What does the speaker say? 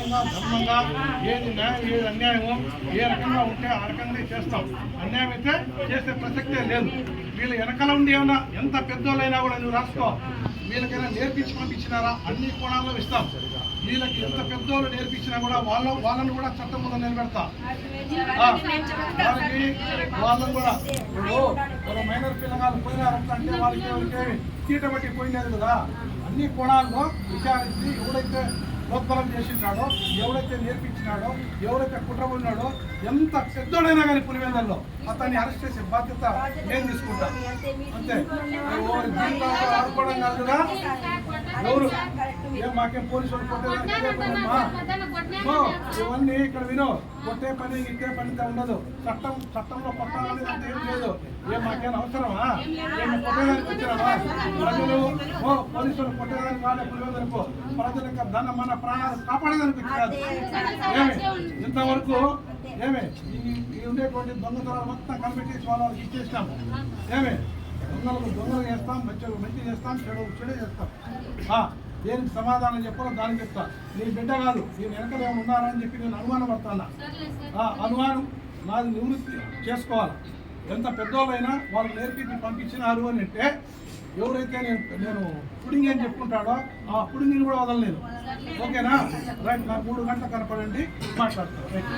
న్యాయంగా ధర్మంగా ఏది న్యాయం ఏది అన్యాయమో ఏ రకంగా ఉంటే ఆ రకంగానే చేస్తాం. అన్యాయం అయితే చేసే ప్రసక్తే లేదు. వీళ్ళు వెనకాల ఉండి ఏమన్నా ఎంత పెద్దోళ్ళైనా కూడా నువ్వు రాసుకో, వీళ్ళకైనా నేర్పించి పంపించినారా అన్ని కోణాల్లో ఇస్తాం. వీళ్ళకి ఎంత పెద్దోళ్ళు నేర్పించినా కూడా వాళ్ళని కూడా చట్టం ముందు నిలబెడతా. వాళ్ళని కూడా ఇప్పుడు మైనర్ పిల్లగాళ్ళు పోయినారంటే వాళ్ళకి చీట బట్టి పోయినారు కదా. అన్ని కోణాల్లో విచారించి ఎవడైతే ప్రోత్బలం చేసినాడో, ఎవరైతే నేర్పించినాడో, ఎవరైతే కుట్ర ఉన్నాడో, ఎంత పెద్దోడైనా కానీ పులివెందుల్లో అతన్ని అరెస్ట్ చేసే బాధ్యత నేను తీసుకుంటా. అంతే. ఎవరు జీవితాలతో ఆడుకోవడం కాదుగా. ఎవరు మాకేం పోలీసులు కొట్టేదానిమ్మా ఇవన్నీ ఇక్కడ వినో. కొట్టే పని ఇంకే పనితో ఉండదు. చట్టంలో కొట్టాలనేది అంటే ఏం లేదు. మాకేం అవసరమా? మేము కొట్టేదానికి వచ్చినామా? ప్రజలు పోలీసులు కొట్టేదానికి వాళ్ళే పులివెందులకు ప్రజల యొక్క ధన మన ప్రాణాలు కాపాడేదానికి వచ్చినారు. ఇంతవరకు ఉండేటువంటి దొంగతనాలు మొత్తం కనిపెట్టేసి వాళ్ళకి ఇచ్చేసినాం. దొంగలు చేస్తాం, మంచి చేస్తాం, చెడే చేస్తాం. దేనికి సమాధానం చెప్పాలో దానికి చెప్తా. నీ బిడ్డ కాదు, నేను వెనకలు ఏమైనా ఉన్నారా అని చెప్పి నేను అనుమానం పడతాను. అనుమానం నాది నివృత్తి చేసుకోవాలి. ఎంత పెద్దోళ్ళైనా వాళ్ళు నేర్పించి పంపించినారు అని అంటే ఎవరైతే నేను పుడింగ్ అని చెప్పుకుంటాడో ఆ పుడింగిని కూడా వదలలేదు. ఓకేనా? రైట్. నాకు 3 గంటలు కనపడండి, మాట్లాడతాను. రైట్.